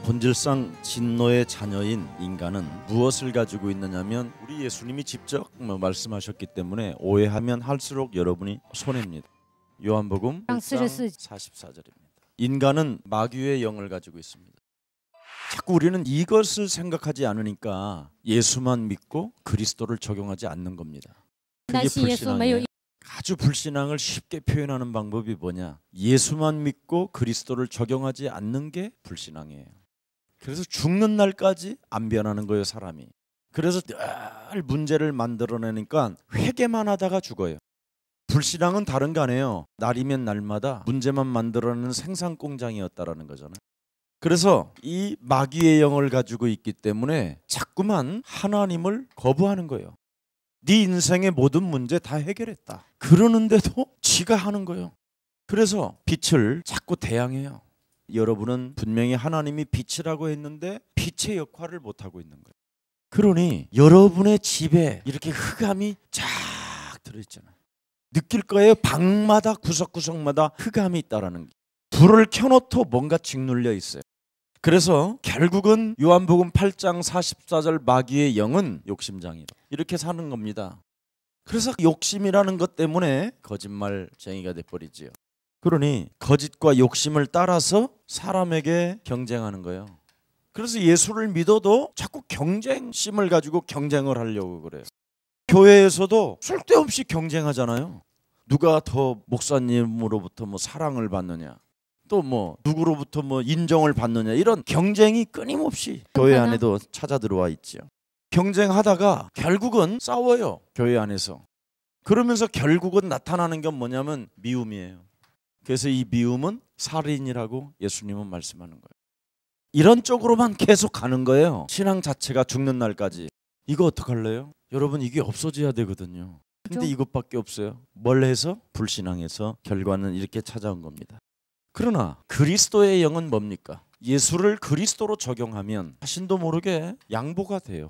본질상 진노의 자녀인 인간은 무엇을 가지고 있느냐면 우리 예수님이 직접 말씀하셨기 때문에 오해하면 할수록 여러분이 손해입니다. 요한복음 1장 44절입니다. 인간은 마귀의 영을 가지고 있습니다. 자꾸 우리는 이것을 생각하지 않으니까 예수만 믿고 그리스도를 적용하지 않는 겁니다. 그게 불신앙이에요. 아주 불신앙을 쉽게 표현하는 방법이 뭐냐? 예수만 믿고 그리스도를 적용하지 않는 게 불신앙이에요. 그래서 죽는 날까지 안 변하는 거예요, 사람이. 그래서 늘 문제를 만들어내니까 회개만 하다가 죽어요. 불신앙은 다른 거 아니에요. 날이면 날마다 문제만 만들어내는 생산공장이었다라는 거잖아요. 그래서 이 마귀의 영을 가지고 있기 때문에 자꾸만 하나님을 거부하는 거예요. 네 인생의 모든 문제 다 해결했다 그러는데도 지가 하는 거예요. 그래서 빛을 자꾸 대항해요. 여러분은 분명히 하나님이 빛이라고 했는데 빛의 역할을 못하고 있는 거예요. 그러니 여러분의 집에 이렇게 흑암이 쫙 들어있잖아요. 느낄 거예요. 방마다 구석구석마다 흑암이 있다라는 게. 불을 켜놓도 뭔가 짓눌려 있어요. 그래서 결국은 요한복음 8장 44절 마귀의 영은 욕심장이다 이렇게 사는 겁니다. 그래서 욕심이라는 것 때문에 거짓말쟁이가 돼버리지요. 그러니 거짓과 욕심을 따라서 사람에게 경쟁하는 거예요. 그래서 예수를 믿어도 자꾸 경쟁심을 가지고 경쟁을 하려고 그래요. 교회에서도 쓸데없이 경쟁하잖아요. 누가 더 목사님으로부터 사랑을 받느냐, 또 누구로부터 인정을 받느냐, 이런 경쟁이 끊임없이 교회 안에도 찾아 들어와 있죠. 경쟁하다가 결국은 싸워요, 교회 안에서. 그러면서 결국은 나타나는 게 뭐냐면 미움이에요. 그래서 이 미움은 살인이라고 예수님은 말씀하는 거예요. 이런 쪽으로만 계속 가는 거예요. 신앙 자체가 죽는 날까지. 이거 어떡할래요? 여러분, 이게 없어져야 되거든요. 근데 이것밖에 없어요. 뭘 해서? 불신앙해서 결과는 이렇게 찾아온 겁니다. 그러나 그리스도의 영은 뭡니까? 예수를 그리스도로 적용하면 자신도 모르게 양보가 돼요.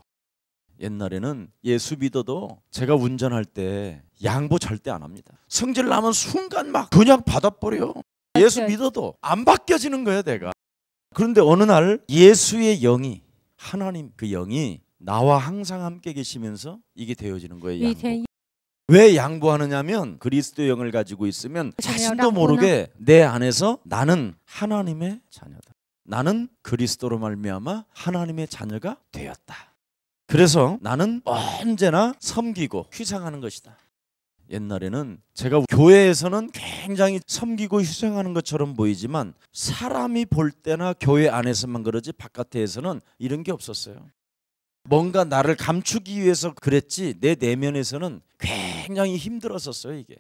옛날에는 예수 믿어도 제가 운전할 때 양보 절대 안 합니다. 성질 나면 순간 막 그냥 받아버려. 예수 믿어도 안 바뀌어지는 거예요, 내가. 그런데 어느 날 예수의 영이, 하나님 그 영이 나와 항상 함께 계시면서 이게 되어지는 거예요, 양보. 왜 양보하느냐면 그리스도의 영을 가지고 있으면 자신도 모르게 내 안에서 나는 하나님의 자녀다. 나는 그리스도로 말미암아 하나님의 자녀가 되었다. 그래서 나는 언제나 섬기고 희생하는 것이다. 옛날에는 제가 교회에서는 굉장히 섬기고 희생하는 것처럼 보이지만 사람이 볼 때나 교회 안에서만 그러지 바깥에서는 이런 게 없었어요. 뭔가 나를 감추기 위해서 그랬지 내 내면에서는 굉장히 힘들었었어요, 이게.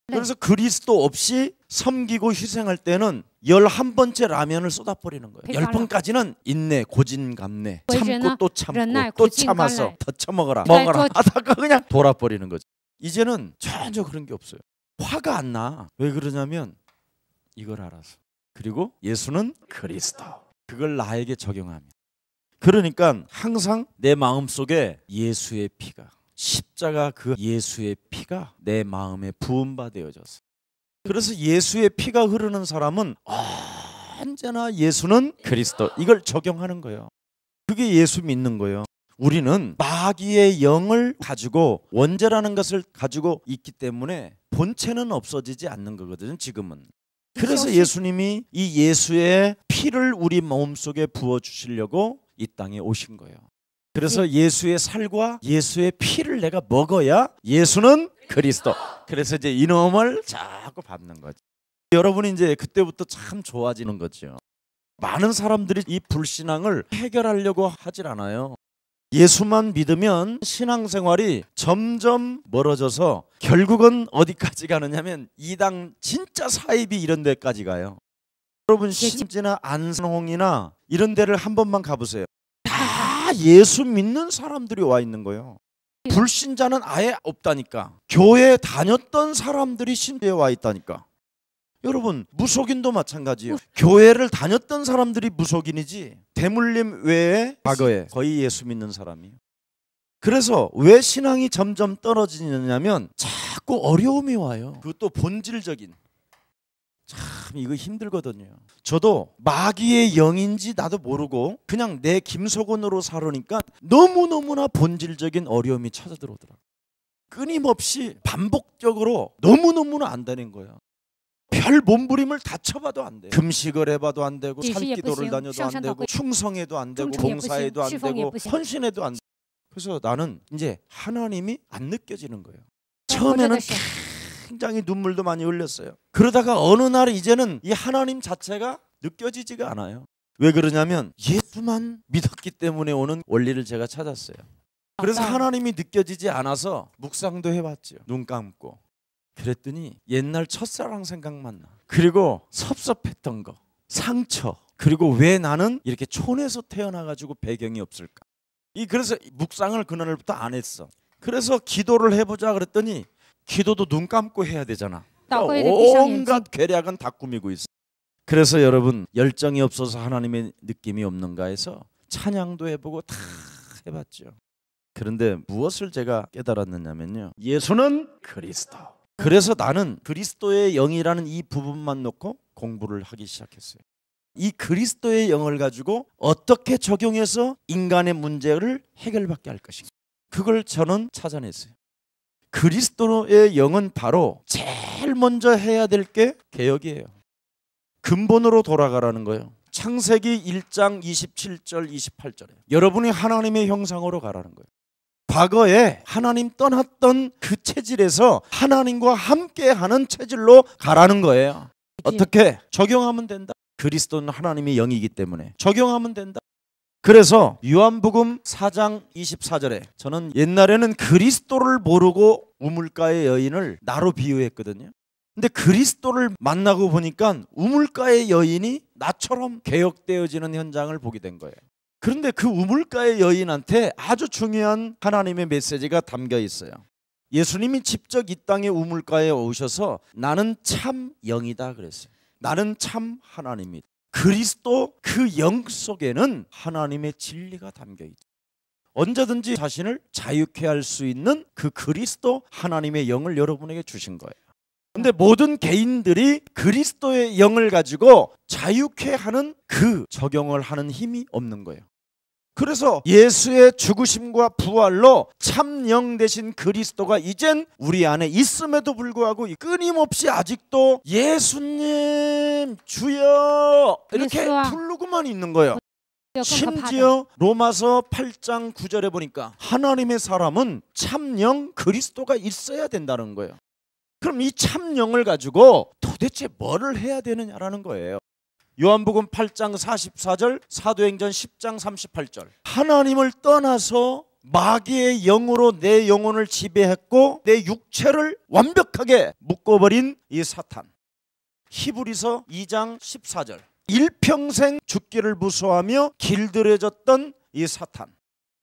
그래서 그리스도 없이 섬기고 희생할 때는 11번째 라면을 쏟아버리는 거예요. 10번까지는 인내, 고진감래, 참고 또 참고 또 참아서 더 처먹어라, 먹어라 하다가 그냥 돌아버리는 거죠. 이제는 전혀 그런 게 없어요. 화가 안 나. 왜 그러냐면 이걸 알아서. 그리고 예수는 그리스도. 그걸 나에게 적용하면. 그러니까 항상 내 마음속에 예수의 피가, 십자가 그 예수의 피가 내 마음에 부은 바 되어졌어. 그래서 예수의 피가 흐르는 사람은 언제나 예수는 그리스도, 이걸 적용하는 거예요. 그게 예수 믿는 거예요. 우리는 마귀의 영을 가지고, 원죄라는 것을 가지고 있기 때문에 본체는 없어지지 않는 거거든요, 지금은. 그래서 예수님이 이 예수의 피를 우리 마음속에 부어주시려고 이 땅에 오신 거예요. 그래서 예수의 살과 예수의 피를 내가 먹어야 예수는 그리스도. 그래서 이제 이놈을 자꾸 밟는 거죠. 여러분이 이제 그때부터 참 좋아지는 거죠. 많은 사람들이 이 불신앙을 해결하려고 하질 않아요. 예수만 믿으면 신앙생활이 점점 멀어져서 결국은 어디까지 가느냐면 이당 진짜 사이비 이런 데까지 가요. 여러분 신지나 안성홍이나 이런 데를 한 번만 가보세요. 다 예수 믿는 사람들이 와 있는 거예요. 불신자는 아예 없다니까. 교회 다녔던 사람들이 신대에 와 있다니까. 여러분 무속인도 마찬가지예요. 교회를 다녔던 사람들이 무속인이지 대물림 외에 과거에 거의 예수 믿는 사람이에요. 그래서 왜 신앙이 점점 떨어지냐면 자꾸 어려움이 와요. 그것도 본질적인. 참 참 이거 힘들거든요. 저도 마귀의 영인지 나도 모르고 그냥 내 김석원으로 살으니까 너무너무나 본질적인 어려움이 찾아들어오더라고요. 끊임없이 반복적으로 너무너무나 안 되는 거예요. 별 몸부림을 다 쳐봐도 안 돼요. 금식을 해봐도 안 되고 살기도를 다녀도 안 되고 충성해도 안 되고 봉사해도 안 되고 헌신해도 안 되고. 그래서 나는 이제 하나님이 안 느껴지는 거예요. 처음에는 굉장히 눈물도 많이 흘렸어요. 그러다가 어느 날 이제는 이 하나님 자체가 느껴지지가 않아요. 왜 그러냐면 예수만 믿었기 때문에 오는 원리를 제가 찾았어요. 그래서 하나님이 느껴지지 않아서 묵상도 해봤죠. 눈 감고. 그랬더니 옛날 첫사랑 생각만 나. 그리고 섭섭했던 거, 상처. 그리고 왜 나는 이렇게 촌에서 태어나가지고 배경이 없을까. 그래서 묵상을 그날부터 안 했어. 그래서 기도를 해보자 그랬더니 기도도 눈 감고 해야 되잖아. 온갖 괴략은 다 꾸미고 있어. 그래서 여러분 열정이 없어서 하나님의 느낌이 없는가 해서 찬양도 해보고 다 해봤죠. 그런데 무엇을 제가 깨달았느냐면요, 예수는 그리스도. 그래서 나는 그리스도의 영이라는 이 부분만 놓고 공부를 하기 시작했어요. 이 그리스도의 영을 가지고 어떻게 적용해서 인간의 문제를 해결받게 할 것인가, 그걸 저는 찾아냈어요. 그리스도의 영은 바로 제일 먼저 해야 될 게 개혁이에요. 근본으로 돌아가라는 거예요. 창세기 1장 27절 28절에 여러분이 하나님의 형상으로 가라는 거예요. 과거에 하나님 떠났던 그 체질에서 하나님과 함께하는 체질로 가라는 거예요. 어떻게? 적용하면 된다. 그리스도는 하나님의 영이기 때문에 적용하면 된다. 그래서 요한복음 4장 24절에 저는 옛날에는 그리스도를 모르고 우물가의 여인을 나로 비유했거든요. 근데 그리스도를 만나고 보니까 우물가의 여인이 나처럼 개혁되어지는 현장을 보게 된 거예요. 그런데 그 우물가의 여인한테 아주 중요한 하나님의 메시지가 담겨 있어요. 예수님이 직접 이 땅의 우물가에 오셔서 나는 참 영이다 그랬어요. 나는 참 하나님이다. 그리스도 그 영 속에는 하나님의 진리가 담겨 있다. 언제든지 자신을 자유케 할 수 있는 그 그리스도 하나님의 영을 여러분에게 주신 거예요. 근데 모든 개인들이 그리스도의 영을 가지고 자유케 하는 그 적용을 하는 힘이 없는 거예요. 그래서 예수의 죽으심과 부활로 참영 되신 그리스도가 이젠 우리 안에 있음에도 불구하고 끊임없이 아직도 예수님 주여 이렇게 부르고만 있는 거예요. 심지어 로마서 8장 9절에 보니까 하나님의 사람은 참영 그리스도가 있어야 된다는 거예요. 그럼 이 참영을 가지고 도대체 뭐를 해야 되느냐라는 거예요. 요한복음 8장 44절, 사도행전 10장 38절. 하나님을 떠나서 마귀의 영으로 내 영혼을 지배했고 내 육체를 완벽하게 묶어버린 이 사탄. 히브리서 2장 14절. 일평생 죽기를 무서워하며 길들여졌던 이 사탄.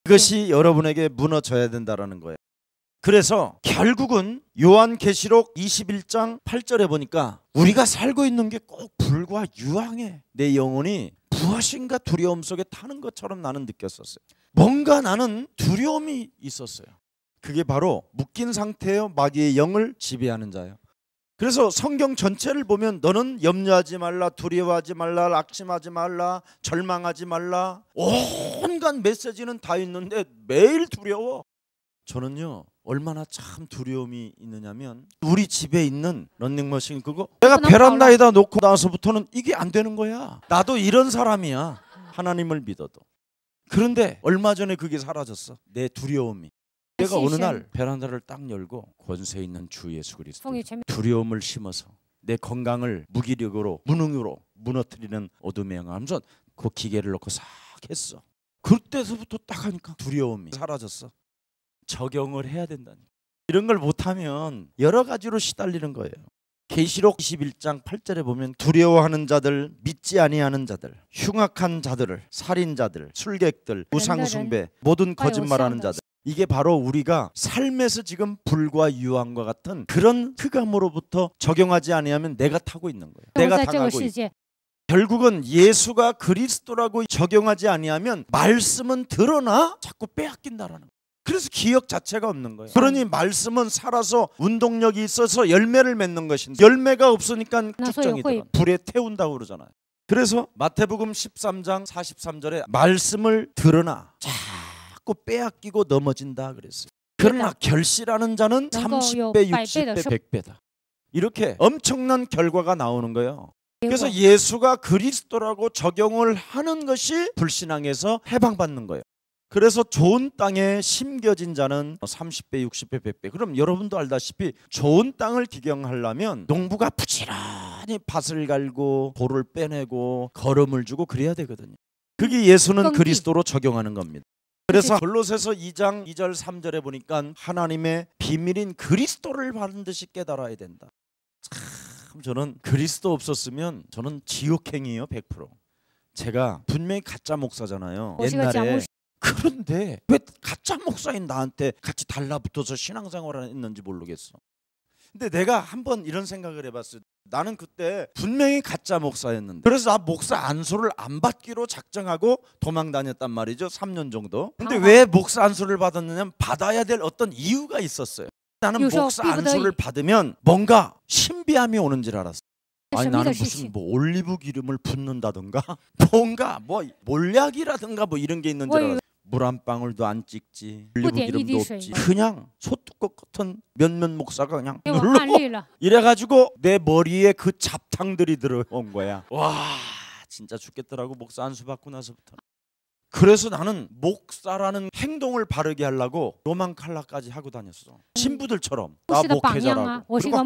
이것이 여러분에게 무너져야 된다는 거예요. 그래서 결국은 요한계시록 21장 8절에 보니까 우리가 살고 있는 게 꼭 불과 유황에 내 영혼이 무엇인가 두려움 속에 타는 것처럼 나는 느꼈었어요. 뭔가 나는 두려움이 있었어요. 그게 바로 묶인 상태의 마귀의 영을 지배하는 자예요. 그래서 성경 전체를 보면 너는 염려하지 말라, 두려워하지 말라, 낙심하지 말라, 절망하지 말라, 온갖 메시지는 다 있는데 매일 두려워. 저는요 얼마나 참 두려움이 있느냐면 우리 집에 있는 런닝머신 그거 내가 베란다에다 놓고 나서부터는 이게 안 되는 거야. 나도 이런 사람이야, 하나님을 믿어도. 그런데 얼마 전에 그게 사라졌어, 내 두려움이. 내가 어느 날 베란다를 딱 열고 권세 있는 주 예수 그리스도 두려움을 심어서 내 건강을 무기력으로 무능으로 무너뜨리는 어둠의 영하면서 그 기계를 놓고 싹 했어. 그때서부터 딱 하니까 두려움이 사라졌어. 적용을 해야 된다니. 이런 걸 못하면 여러 가지로 시달리는 거예요. 계시록 21장 8절에 보면 두려워하는 자들, 믿지 아니하는 자들, 흉악한 자들을, 살인자들, 술객들, 우상숭배, 모든 거짓말하는 자들. 이게 바로 우리가 삶에서 지금 불과 유황과 같은 그런 흑암으로부터 적용하지 아니하면 내가 타고 있는 거예요. 내가 당하고 있어요. 결국은 예수가 그리스도라고 적용하지 아니하면 말씀은 드러나 자꾸 빼앗긴다라는 거예요. 그래서 기억 자체가 없는 거예요. 그러니 말씀은 살아서 운동력이 있어서 열매를 맺는 것인데 열매가 없으니까 쭉정이 들어 불에 태운다고 그러잖아요. 그래서 마태복음 13장 43절에 말씀을 들으나 자꾸 빼앗기고 넘어진다 그랬어요. 그러나 결실하는 자는 30배, 60배, 100배다. 이렇게 엄청난 결과가 나오는 거예요. 그래서 예수가 그리스도라고 적용을 하는 것이 불신앙에서 해방받는 거예요. 그래서 좋은 땅에 심겨진 자는 30배, 60배, 100배. 그럼 여러분도 알다시피 좋은 땅을 기경하려면 농부가 부지런히 밭을 갈고 돌을 빼내고 거름을 주고 그래야 되거든요. 그게 예수는 그리스도로 적용하는 겁니다. 그래서 골로새서 2장 2절 3절에 보니까 하나님의 비밀인 그리스도를 반드시 깨달아야 된다. 참 저는 그리스도 없었으면 저는 지옥행이에요. 100%. 제가 분명히 가짜 목사잖아요. 옛날에. 그런데 왜 가짜 목사인 나한테 같이 달라붙어서 신앙생활을 했는지 모르겠어. 근데 내가 한번 이런 생각을 해봤어요. 나는 그때 분명히 가짜 목사였는데 그래서 나 목사 안수를 안 받기로 작정하고 도망 다녔단 말이죠. 3년 정도. 근데 왜 목사 안수를 받았느냐면 받아야 될 어떤 이유가 있었어요. 나는 목사 안수를 받으면 뭔가 신비함이 오는 줄 알았어. 아니 나는 무슨 뭐 올리브 기름을 붓는다든가 뭔가 뭐 몰약이라든가 뭐 이런 게 있는 줄 알았어. 물 한 방울도 안 찍지, 올리브 기름도 없지. 그냥 소뚜껑 같은 몇몇 목사가 그냥 눌러 이래가지고 내 머리에 그 잡탕들이 들어온 거야. 와 진짜 죽겠더라고 목사 안수 받고 나서부터. 그래서 나는 목사라는 행동을 바르게 하려고 로망 칼라까지 하고 다녔어. 신부들처럼 나 목회자라고. 그리고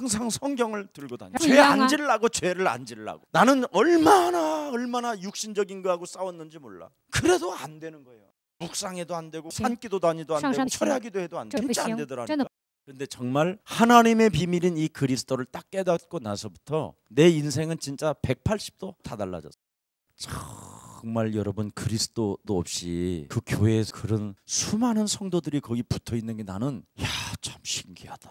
항상 성경을 들고 다녀. 죄 안 지으려고 죄를 안 지으려고. 나는 얼마나 육신적인 거하고 싸웠는지 몰라. 그래도 안 되는 거예요. 묵상해도 안 되고 산기도 다니도 안 되고 철야기도 해도 안 돼. 진짜 안 되더라니까. 그런데 정말 하나님의 비밀인 이 그리스도를 딱 깨닫고 나서부터 내 인생은 진짜 180도 다 달라졌어. 정말 여러분 그리스도도 없이 그 교회에서 그런 수많은 성도들이 거기 붙어 있는 게 나는 참 신기하다.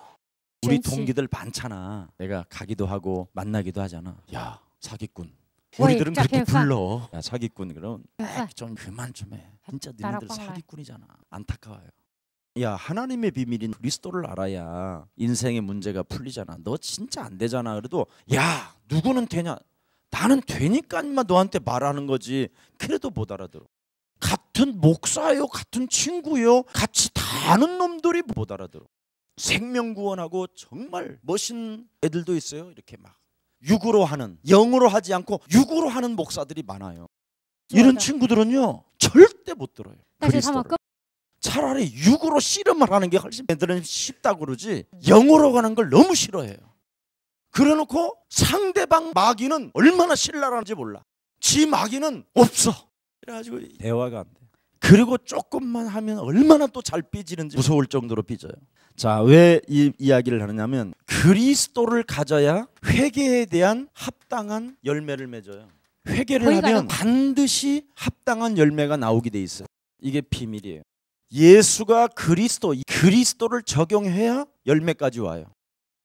우리 동기들 많잖아. 내가 가기도 하고 만나기도 하잖아. 야 사기꾼. 우리들은 그렇게 불러. 야 사기꾼. 그럼 좀 그만 좀 해. 진짜 너희들 사기꾼이잖아. 안타까워요. 야 하나님의 비밀인 그리스도를 알아야 인생의 문제가 풀리잖아. 너 진짜 안 되잖아. 그래도 야 누구는 되냐. 나는 되니까 인마 너한테 말하는 거지. 그래도 못 알아들어. 같은 목사요 같은 친구요 같이 다 아는 놈들이 못 알아들어. 생명구원하고 정말 멋진 애들도 있어요. 이렇게 막 육으로 하는, 영으로 하지 않고 육으로 하는 목사들이 많아요. 이런 친구들은요 절대 못 들어요. 그리스도를. 차라리 육으로 씨름을 하는 게 훨씬 애들은 쉽다고 그러지 영으로 가는 걸 너무 싫어해요. 그래놓고 상대방 마귀는 얼마나 신랄한지 몰라. 지 마귀는 없어. 그래가지고 대화가 안 돼. 그리고 조금만 하면 얼마나 또 잘 삐지는지 무서울 정도로 삐져요. 자, 왜 이 이야기를 하느냐면 그리스도를 가져야 회개에 대한 합당한 열매를 맺어요. 회개를 하면 반드시 합당한 열매가 나오게 돼 있어요. 이게 비밀이에요. 예수가 그리스도를 적용해야 열매까지 와요.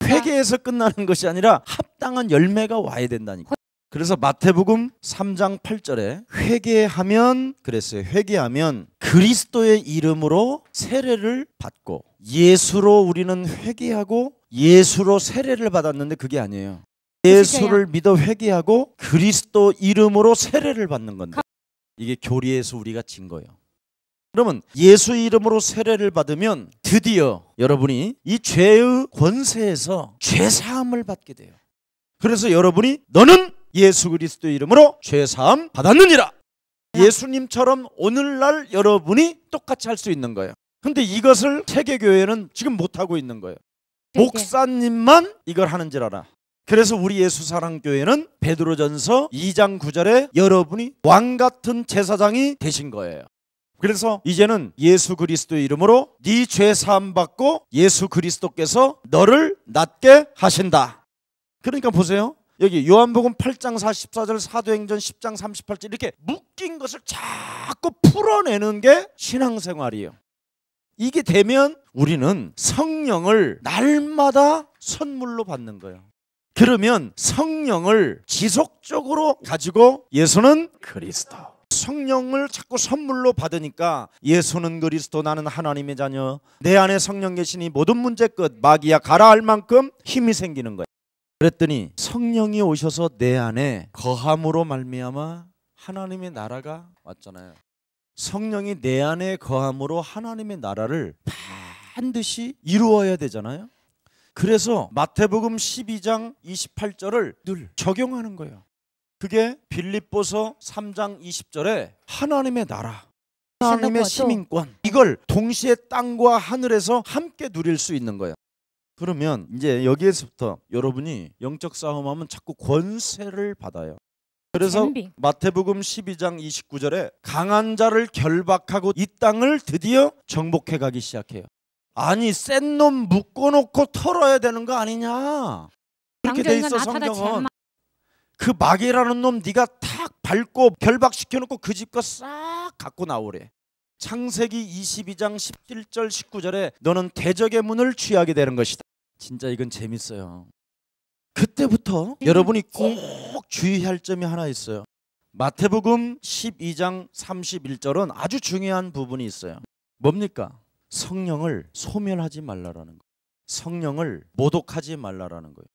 회개에서 끝나는 것이 아니라 합당한 열매가 와야 된다니까. 그래서 마태복음 3장 8절에 회개하면 그랬어요. 회개하면 그리스도의 이름으로 세례를 받고 예수로 우리는 회개하고 예수로 세례를 받았는데 그게 아니에요. 예수를 믿어 회개하고 그리스도 이름으로 세례를 받는 건데 이게 교리에서 우리가 진 거예요. 그러면 예수 이름으로 세례를 받으면 드디어 여러분이 이 죄의 권세에서 죄사함을 받게 돼요. 그래서 여러분이 너는 예수 그리스도 이름으로 죄사함 받았느니라. 예수님처럼 오늘날 여러분이 똑같이 할 수 있는 거예요. 근데 이것을 세계교회는 지금 못하고 있는 거예요. 목사님만 이걸 하는 줄 알아. 그래서 우리 예수사랑교회는 베드로전서 2장 9절에 여러분이 왕같은 제사장이 되신 거예요. 그래서 이제는 예수 그리스도의 이름으로 네 죄사함 받고 예수 그리스도께서 너를 낫게 하신다. 그러니까 보세요. 여기 요한복음 8장 44절, 사도행전 10장 38절 이렇게 묶인 것을 자꾸 풀어내는 게 신앙생활이에요. 이게 되면 우리는 성령을 날마다 선물로 받는 거예요. 그러면 성령을 지속적으로 가지고 예수는 그리스도, 성령을 자꾸 선물로 받으니까 예수는 그리스도 나는 하나님의 자녀 내 안에 성령 계시니 모든 문제 끝 마귀야 가라 할 만큼 힘이 생기는 거야. 그랬더니 성령이 오셔서 내 안에 거함으로 말미암아 하나님의 나라가 왔잖아요. 성령이 내 안에 거함으로 하나님의 나라를 반드시 이루어야 되잖아요. 그래서 마태복음 12장 28절을 늘 적용하는 거예요. 그게 빌립보서 3장 20절에 하나님의 나라, 하나님의 시민권 이걸 동시에 땅과 하늘에서 함께 누릴 수 있는 거예요. 그러면 이제 여기에서부터 여러분이 영적 싸움하면 자꾸 권세를 받아요. 그래서 마태복음 12장 29절에 강한 자를 결박하고 이 땅을 드디어 정복해 가기 시작해요. 아니 센 놈 묶어놓고 털어야 되는 거 아니냐. 그렇게 돼 있어 성경은. 그 마귀라는 놈 네가 탁 밟고 결박시켜놓고 그 집 거 싹 갖고 나오래. 창세기 22장 17절 19절에 너는 대적의 문을 취하게 되는 것이다. 진짜 이건 재밌어요. 그때부터 여러분이 꼭 주의할 점이 하나 있어요. 마태복음 12장 31절은 아주 중요한 부분이 있어요. 뭡니까? 성령을 소멸하지 말라라는 거예요. 성령을 모독하지 말라라는 거예요.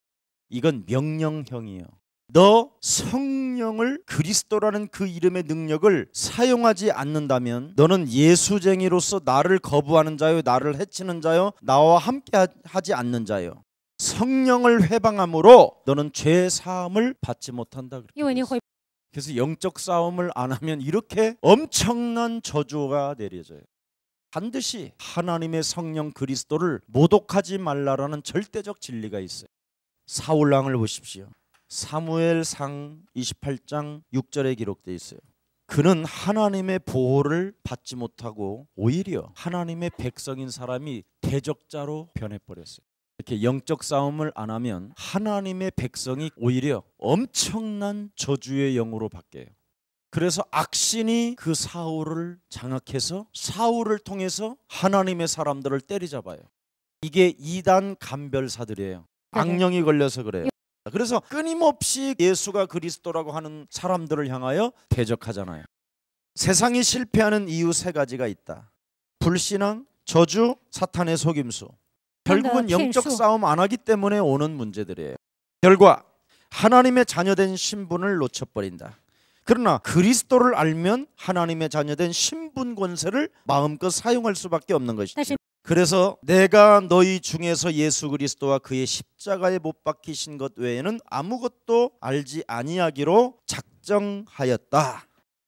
이건 명령형이에요. 너 성령을 그리스도라는 그 이름의 능력을 사용하지 않는다면 너는 예수쟁이로서 나를 거부하는 자요 나를 해치는 자요 나와 함께 하지 않는 자요 성령을 회방함으로 너는 죄 사함을 받지 못한다. 그래서 영적 싸움을 안 하면 이렇게 엄청난 저주가 내려져요. 반드시 하나님의 성령 그리스도를 모독하지 말라라는 절대적 진리가 있어요. 사울 왕을 보십시오. 사무엘상 28장 6절에 기록되어 있어요. 그는 하나님의 보호를 받지 못하고 오히려 하나님의 백성인 사람이 대적자로 변해버렸어요. 이렇게 영적 싸움을 안 하면 하나님의 백성이 오히려 엄청난 저주의 영으로 바뀌어요. 그래서 악신이 그 사울을 장악해서 사울을 통해서 하나님의 사람들을 때리잡아요. 이게 이단 간별사들이에요. 악령이 걸려서 그래요. 그래서 끊임없이 예수가 그리스도라고 하는 사람들을 향하여 대적하잖아요. 세상이 실패하는 이유 세 가지가 있다. 불신앙, 저주, 사탄의 속임수. 결국은 영적 싸움 안 하기 때문에 오는 문제들이에요. 결과 하나님의 자녀된 신분을 놓쳐버린다. 그러나 그리스도를 알면 하나님의 자녀된 신분 권세를 마음껏 사용할 수밖에 없는 것이죠. 그래서 내가 너희 중에서 예수 그리스도와 그의 십자가에 못 박히신 것 외에는 아무것도 알지 아니하기로 작정하였다.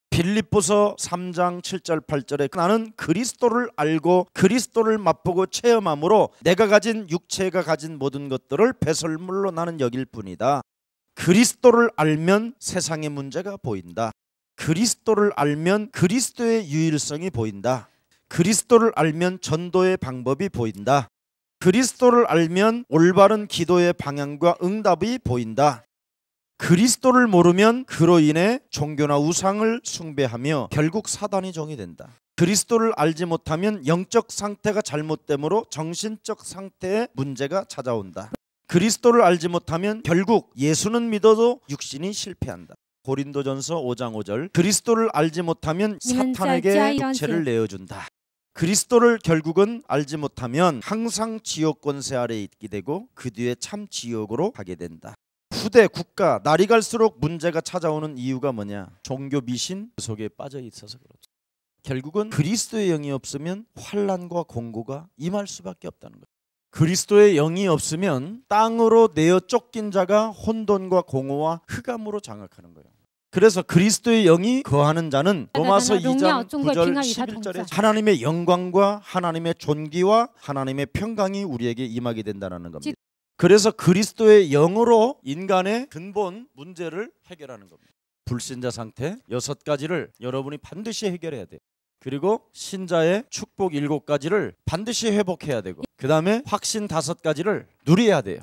빌립보서 3장 7절 8절에 나는 그리스도를 알고 그리스도를 맛보고 체험함으로 내가 가진 육체가 가진 모든 것들을 배설물로 나는 여길 뿐이다. 그리스도를 알면 세상의 문제가 보인다. 그리스도를 알면 그리스도의 유일성이 보인다. 그리스도를 알면 전도의 방법이 보인다. 그리스도를 알면 올바른 기도의 방향과 응답이 보인다. 그리스도를 모르면 그로 인해 종교나 우상을 숭배하며 결국 사단의 종이 된다. 그리스도를 알지 못하면 영적 상태가 잘못되므로 정신적 상태에 문제가 찾아온다. 그리스도를 알지 못하면 결국 예수는 믿어도 육신이 실패한다. 고린도전서 5장 5절 그리스도를 알지 못하면 사탄에게 육체를 내어준다. 그리스도를 결국은 알지 못하면 항상 지옥 권세 아래에 있게 되고 그 뒤에 참 지옥으로 가게 된다. 후대, 국가, 날이 갈수록 문제가 찾아오는 이유가 뭐냐? 종교 미신 속에 빠져 있어서 그렇죠. 결국은 그리스도의 영이 없으면 환난과 공고가 임할 수밖에 없다는 거예요. 그리스도의 영이 없으면 땅으로 내어 쫓긴 자가 혼돈과 공허와 흑암으로 장악하는 거예요. 그래서 그리스도의 영이 거하는 자는 로마서 2장 9절 11절에 하나님의 영광과 하나님의 존귀와 하나님의 평강이 우리에게 임하게 된다는 겁니다. 그래서 그리스도의 영으로 인간의 근본 문제를 해결하는 겁니다. 불신자 상태 6가지를 여러분이 반드시 해결해야 돼요. 그리고 신자의 축복 7가지를 반드시 회복해야 되고 그 다음에 확신 5가지를 누려야 돼요.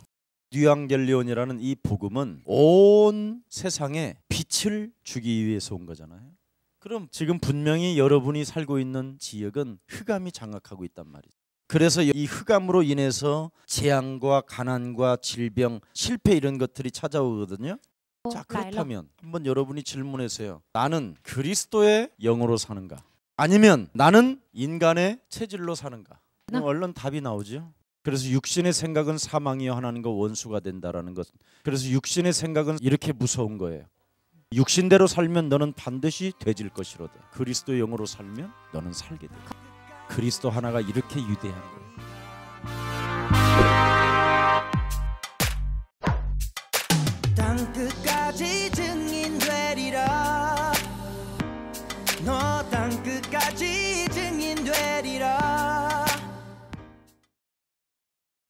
뉴앙겔리온이라는 이 복음은 온 세상에 빛을 주기 위해서 온 거잖아요. 그럼 지금 분명히 여러분이 살고 있는 지역은 흑암이 장악하고 있단 말이죠. 그래서 이 흑암으로 인해서 재앙과 가난과 질병, 실패 이런 것들이 찾아오거든요. 자, 그렇다면 한번 여러분이 질문해서요. 나는 그리스도의 영으로 사는가? 아니면 나는 인간의 체질로 사는가? 얼른 답이 나오죠. 그래서 육신의 생각은 사망이요 하나님과 원수가 된다라는 것. 그래서 육신의 생각은 이렇게 무서운 거예요. 육신대로 살면 너는 반드시 되질 것이로다. 그리스도의 영으로 살면 너는 살게 돼. 그리스도 하나가 이렇게 위대한 거예요.